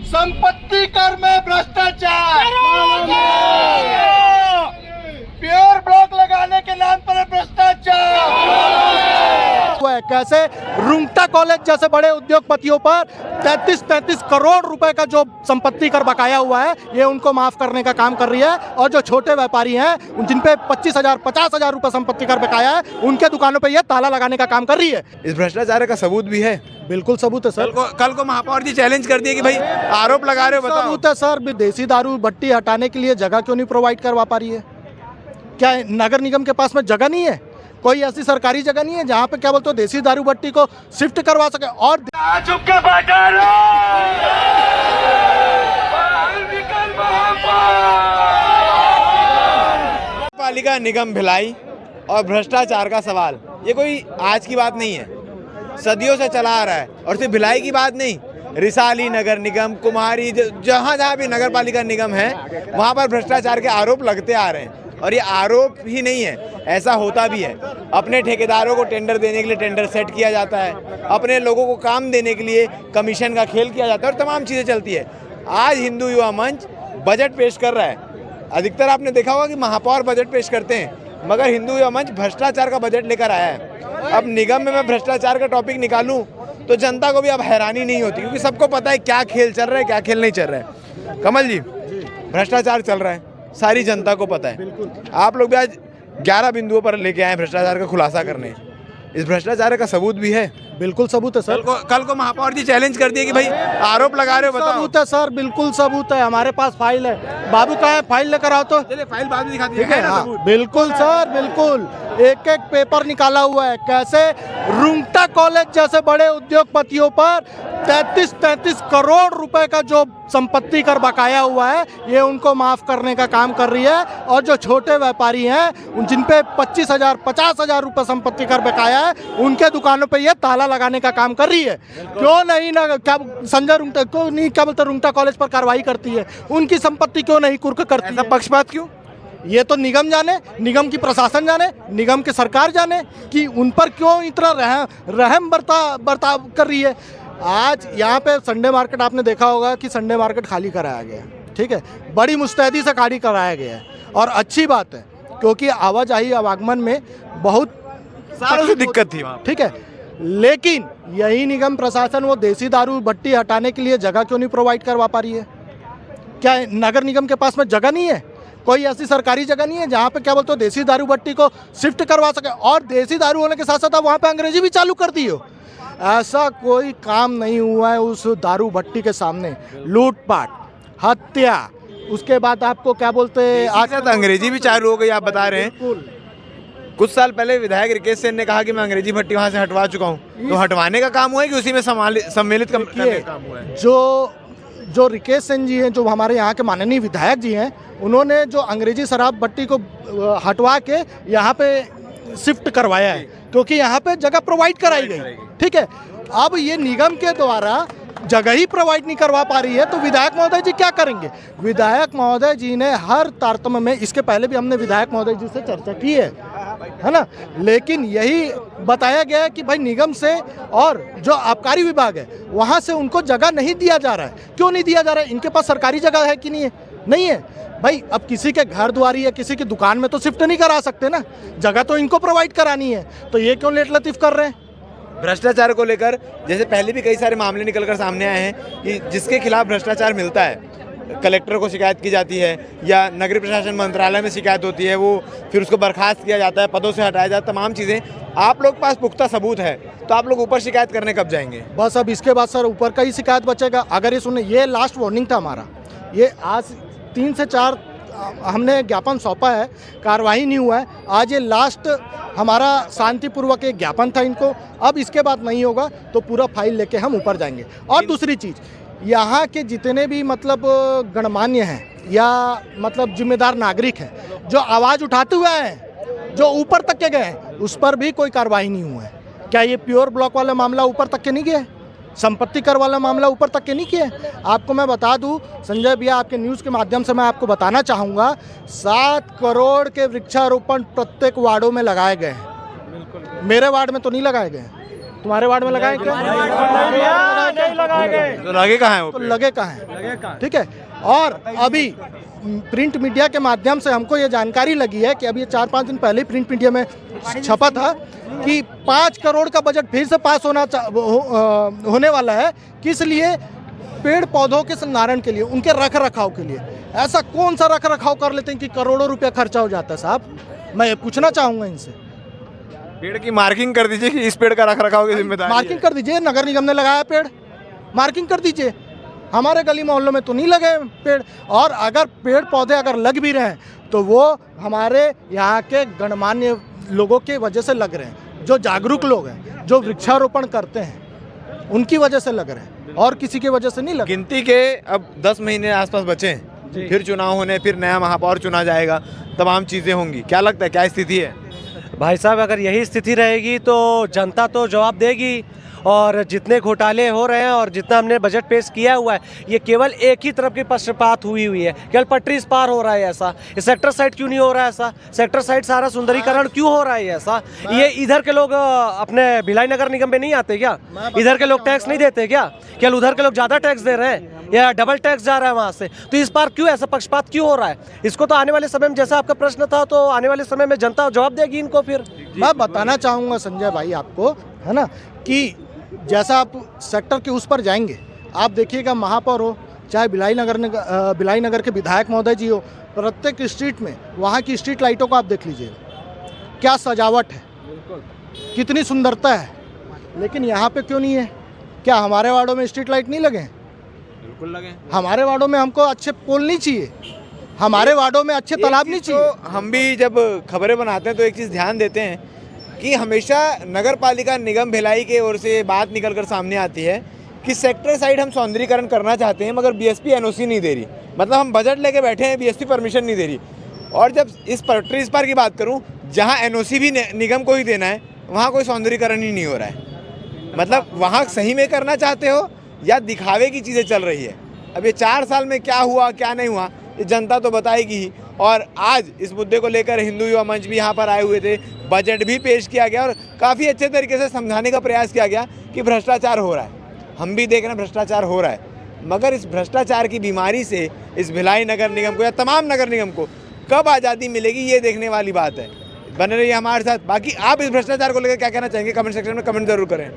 संपत्ति कर में भ्रष्टाचार, प्योर ब्लॉक लगाने के नाम पर भ्रष्टाचार। कैसे रुंगटा कॉलेज जैसे बड़े उद्योगपतियों पर 33 करोड़ रुपए का जो संपत्ति कर बकाया हुआ है, ये उनको माफ करने का काम कर रही है। और जो छोटे व्यापारी हैं जिन पे 25,000 50,000 रुपए संपत्ति कर बकाया है, उनके दुकानों पे ये ताला लगाने का काम कर रही है। इस भ्रष्टाचार का सबूत भी है। बिल्कुल सबूत है सर। कल को महापौर जी चैलेंज कर दिए कि भाई आरोप लगा रहे हो, बताओ। सबूत है सर। देसी दारू भट्टी हटाने के लिए जगह क्यों नहीं प्रोवाइड करवा पा रही है? क्या नगर निगम के पास में जगह नहीं है? कोई ऐसी सरकारी जगह नहीं है जहाँ पे क्या बोलते हो देसी दारू भट्टी को शिफ्ट करवा सके? और पालिका निगम भिलाई और भ्रष्टाचार का सवाल ये कोई आज की बात नहीं है, सदियों से चला आ रहा है। और सिर्फ भिलाई की बात नहीं, रिसाली नगर निगम, कुम्हारी, जहाँ जहाँ भी नगर पालिका निगम है वहाँ पर भ्रष्टाचार के आरोप लगते आ रहे हैं। और ये आरोप ही नहीं है, ऐसा होता भी है। अपने ठेकेदारों को टेंडर देने के लिए टेंडर सेट किया जाता है, अपने लोगों को काम देने के लिए कमीशन का खेल किया जाता है और तमाम चीज़ें चलती है। आज हिंदू युवा मंच बजट पेश कर रहा है। अधिकतर आपने देखा होगा कि महापौर बजट पेश करते हैं, मगर हिंदू युवा मंच भ्रष्टाचार का बजट लेकर आया है। अब निगम में मैं भ्रष्टाचार का टॉपिक निकालूं तो जनता को भी अब हैरानी नहीं होती, क्योंकि सबको पता है क्या खेल चल रहा है, क्या खेल नहीं चल रहा है। कमल जी, भ्रष्टाचार चल रहा है, सारी जनता को पता है। आप लोग भी आज 11 बिंदुओं पर लेके आए भ्रष्टाचार का खुलासा करने। इस भ्रष्टाचार का सबूत भी है। बिल्कुल सबूत है सर। कल को महापौर जी चैलेंज कर दिए कि भाई आरोप लगा रहे हो, बताओ। सबूत है सर, बिल्कुल सबूत है। हमारे पास फाइल है। बाबू का है, फाइल लेकर आओ तो। चलिए फाइल बाद में दिखा ठीक है, हाँ, बिल्कुल सर, बिल्कुल एक एक पेपर निकाला हुआ है। कैसे रुंगटा कॉलेज जैसे बड़े उद्योगपतियों पर 33 करोड़ रुपए का जो संपत्ति कर बकाया हुआ है, ये उनको माफ करने का काम कर रही है। और जो छोटे व्यापारी हैं जिन पे 25,000 50,000 रुपए संपत्ति कर बकाया है, उनके दुकानों पे ये ताला लगाने का काम कर रही है। क्यों नहीं ना क्या संजय रुंगटा को नहीं क्या बोलते रुंगटा कॉलेज पर कार्रवाई करती है? उनकी संपत्ति क्यों नहीं कुर्क करती है? पक्षपात क्यों? ये तो निगम जाने, निगम की प्रशासन जाने, निगम की सरकार जाने कि उन पर क्यों इतना रहम बर्ताव कर रही है। आज यहाँ पे संडे मार्केट आपने देखा होगा कि संडे मार्केट खाली कराया गया है। ठीक है, बड़ी मुस्तैदी से खाली कराया गया है और अच्छी बात है, क्योंकि आवाजाही आवागमन में बहुत सालों से दिक्कत थी वहाँ। ठीक है, लेकिन यही निगम प्रशासन वो देसी दारू भट्टी हटाने के लिए जगह क्यों नहीं प्रोवाइड करवा पा रही है? क्या नगर निगम के पास में जगह नहीं है? कोई ऐसी सरकारी जगह नहीं है जहाँ पे क्या बोलते हो देसी दारू भट्टी को शिफ्ट करवा सके? और देसी दारू होने के साथ साथ वहाँ पे अंग्रेजी भी चालू कर दी हो। ऐसा कोई काम नहीं हुआ है उस दारू भट्टी के सामने। लूटपाट, हत्या, उसके बाद आपको क्या बोलते हैं आज तो अंग्रेजी भी चालू हो गई, आप बता रहे हैं। कुछ साल पहले विधायक रिकेश सेन ने कहा कि मैं अंग्रेजी भट्टी वहाँ से हटवा चुका हूँ, तो हटवाने का काम हुआ है कि उसी में सम्मिलित करने का काम हुआ है? जो रिकेश सेन जी हैं, जो हमारे यहाँ के माननीय विधायक जी हैं, उन्होंने जो अंग्रेजी शराब भट्टी को हटवा के यहाँ पे शिफ्ट करवाया है, क्योंकि यहाँ पे जगह प्रोवाइड कराई गई। ठीक है, अब ये निगम के द्वारा जगह ही प्रोवाइड नहीं करवा पा रही है, तो विधायक महोदय जी क्या करेंगे? विधायक महोदय जी ने हर तारतम्य में, इसके पहले भी हमने विधायक महोदय जी से चर्चा की है ना, लेकिन यही बताया गया है कि भाई निगम से और जो आबकारी विभाग है वहाँ से उनको जगह नहीं दिया जा रहा है। क्यों नहीं दिया जा रहा है? इनके पास सरकारी जगह है कि नहीं है? नहीं है भाई। अब किसी के घर द्वारी या किसी की दुकान में तो शिफ्ट नहीं करा सकते ना, जगह तो इनको प्रोवाइड करानी है, तो ये क्यों लेट लतीफ कर रहे हैं? भ्रष्टाचार को लेकर जैसे पहले भी कई सारे मामले निकलकर सामने आए हैं कि जिसके खिलाफ भ्रष्टाचार मिलता है, कलेक्टर को शिकायत की जाती है या नगरीय प्रशासन मंत्रालय में शिकायत होती है, वो फिर उसको बर्खास्त किया जाता है, पदों से हटाया जाता है, तमाम चीज़ें। आप लोग पास पुख्ता सबूत है, तो आप लोग ऊपर शिकायत करने कब जाएंगे? बस अब इसके बाद सर ऊपर का ही शिकायत बचेगा। अगर ये सुने, ये लास्ट वार्निंग था हमारा। ये आज 3 से 4 हमने ज्ञापन सौंपा है, कार्रवाई नहीं हुआ है। आज ये लास्ट हमारा शांतिपूर्वक एक ज्ञापन था इनको। अब इसके बाद नहीं होगा तो पूरा फाइल लेके हम ऊपर जाएंगे। और दूसरी चीज़, यहाँ के जितने भी मतलब गणमान्य हैं या मतलब जिम्मेदार नागरिक हैं जो आवाज़ उठाते हुए हैं, जो ऊपर तक के गए हैं, उस पर भी कोई कार्रवाई नहीं हुआ है। क्या ये प्योर ब्लॉक वाला मामला ऊपर तक के नहीं गया है? संपत्ति कर वाला मामला ऊपर तक के नहीं किया? आपको मैं बता दूं संजय भैया, आपके न्यूज़ के माध्यम से मैं आपको बताना चाहूँगा, 7 करोड़ के वृक्षारोपण प्रत्येक वार्डों में लगाए गए हैं। मेरे वार्ड में तो नहीं लगाए गए, तुम्हारे वार्ड में लगाए क्या? नहीं लगाएंगे। तो लगे कहाँ है वो तो पेड़? लगे कहाँ हैं? ठीक है। और अभी प्रिंट मीडिया के माध्यम से हमको ये जानकारी लगी है कि अभी 4-5 दिन पहले प्रिंट मीडिया में छपा था कि 5 करोड़ का बजट फिर से पास होने वाला है। किस लिए? पेड़ पौधों के संधारण के लिए, उनके रख रखाव के लिए। ऐसा कौन सा रख रखाव कर लेते हैं कि करोड़ों रुपया खर्चा हो जाता है साहब? मैं ये पूछना चाहूँगा इनसे। पेड़ की मार्किंग कर दीजिए कि इस पेड़ का रख रखाव की जिम्मेदारी मार्किंग कर दीजिए, नगर निगम ने लगाया पेड़, मार्किंग कर दीजिए। हमारे गली मोहल्लों में तो नहीं लगे पेड़। और अगर पेड़ पौधे अगर लग भी रहे हैं तो वो हमारे यहाँ के गणमान्य लोगों की वजह से लग रहे हैं, जो जागरूक लोग हैं, जो वृक्षारोपण करते हैं, उनकी वजह से लग रहे हैं, और किसी की वजह से नहीं लग। गिनती के अब 10 महीने आसपास बचे हैं, फिर चुनाव होने, फिर नया महापौर चुना जाएगा, तमाम चीज़ें होंगी। क्या लगता है, क्या स्थिति है? भाई साहब, अगर यही स्थिति रहेगी तो जनता तो जवाब देगी। और जितने घोटाले हो रहे हैं और जितना हमने बजट पेश किया हुआ है, ये केवल एक ही तरफ की पक्षपात हुई है। केवल पटरी इस पार हो रहा है ऐसा। सेक्टर साइड क्यों नहीं हो रहा है ऐसा? सेक्टर साइड सारा सुंदरीकरण क्यों हो रहा है ऐसा? ये इधर के लोग अपने भिलाई नगर निगम में नहीं आते क्या? इधर के लोग टैक्स नहीं देते क्या? केवल उधर के लोग ज़्यादा टैक्स दे रहे हैं या डबल टैक्स जा रहा है वहाँ से? तो इस बार क्यों ऐसा पक्षपात क्यों हो रहा है? इसको तो आने वाले समय में, जैसा आपका प्रश्न था, तो आने वाले समय में जनता जवाब देगी इनको। फिर मैं बताना चाहूँगा संजय भाई आपको, है ना, कि जैसा आप सेक्टर के उस पर जाएंगे, आप देखिएगा महापौर हो, चाहे भिलाई नगर के विधायक महोदय जी हो, प्रत्येक स्ट्रीट में वहाँ की स्ट्रीट लाइटों को आप देख लीजिए, क्या सजावट है, कितनी सुंदरता है। लेकिन यहाँ पे क्यों नहीं है? क्या हमारे वार्डों में स्ट्रीट लाइट नहीं लगे हैं? बिल्कुल लगे। हमारे वार्डों में हमको अच्छे पोल नहीं चाहिए, हमारे वार्डों में अच्छे तालाब नहीं चाहिए। तो हम भी जब खबरें बनाते हैं तो एक चीज़ ध्यान देते हैं कि हमेशा नगर पालिका निगम भिलाई के ओर से बात निकलकर सामने आती है कि सेक्टर साइड हम सौंदर्यीकरण करना चाहते हैं, मगर बीएसपी एनओसी नहीं दे रही। मतलब हम बजट लेके बैठे हैं, बीएसपी परमिशन नहीं दे रही। और जब इस पटरी इस पार की बात करूं, जहां एनओसी भी निगम को ही देना है, वहां कोई सौंदर्यीकरण ही नहीं हो रहा है। मतलब वहां सही में करना चाहते हो या दिखावे की चीज़ें चल रही है? अब ये 4 साल में क्या हुआ क्या नहीं हुआ, ये जनता तो बताएगी ही। और आज इस मुद्दे को लेकर हिंदू युवा मंच भी यहाँ पर आए हुए थे, बजट भी पेश किया गया और काफ़ी अच्छे तरीके से समझाने का प्रयास किया गया कि भ्रष्टाचार हो रहा है। हम भी देख रहे हैं भ्रष्टाचार हो रहा है, मगर इस भ्रष्टाचार की बीमारी से इस भिलाई नगर निगम को या तमाम नगर निगम को कब आज़ादी मिलेगी, ये देखने वाली बात है। बने रहिए हमारे साथ। बाकी आप इस भ्रष्टाचार को लेकर क्या कहना चाहेंगे, कमेंट सेक्शन में कमेंट जरूर करें।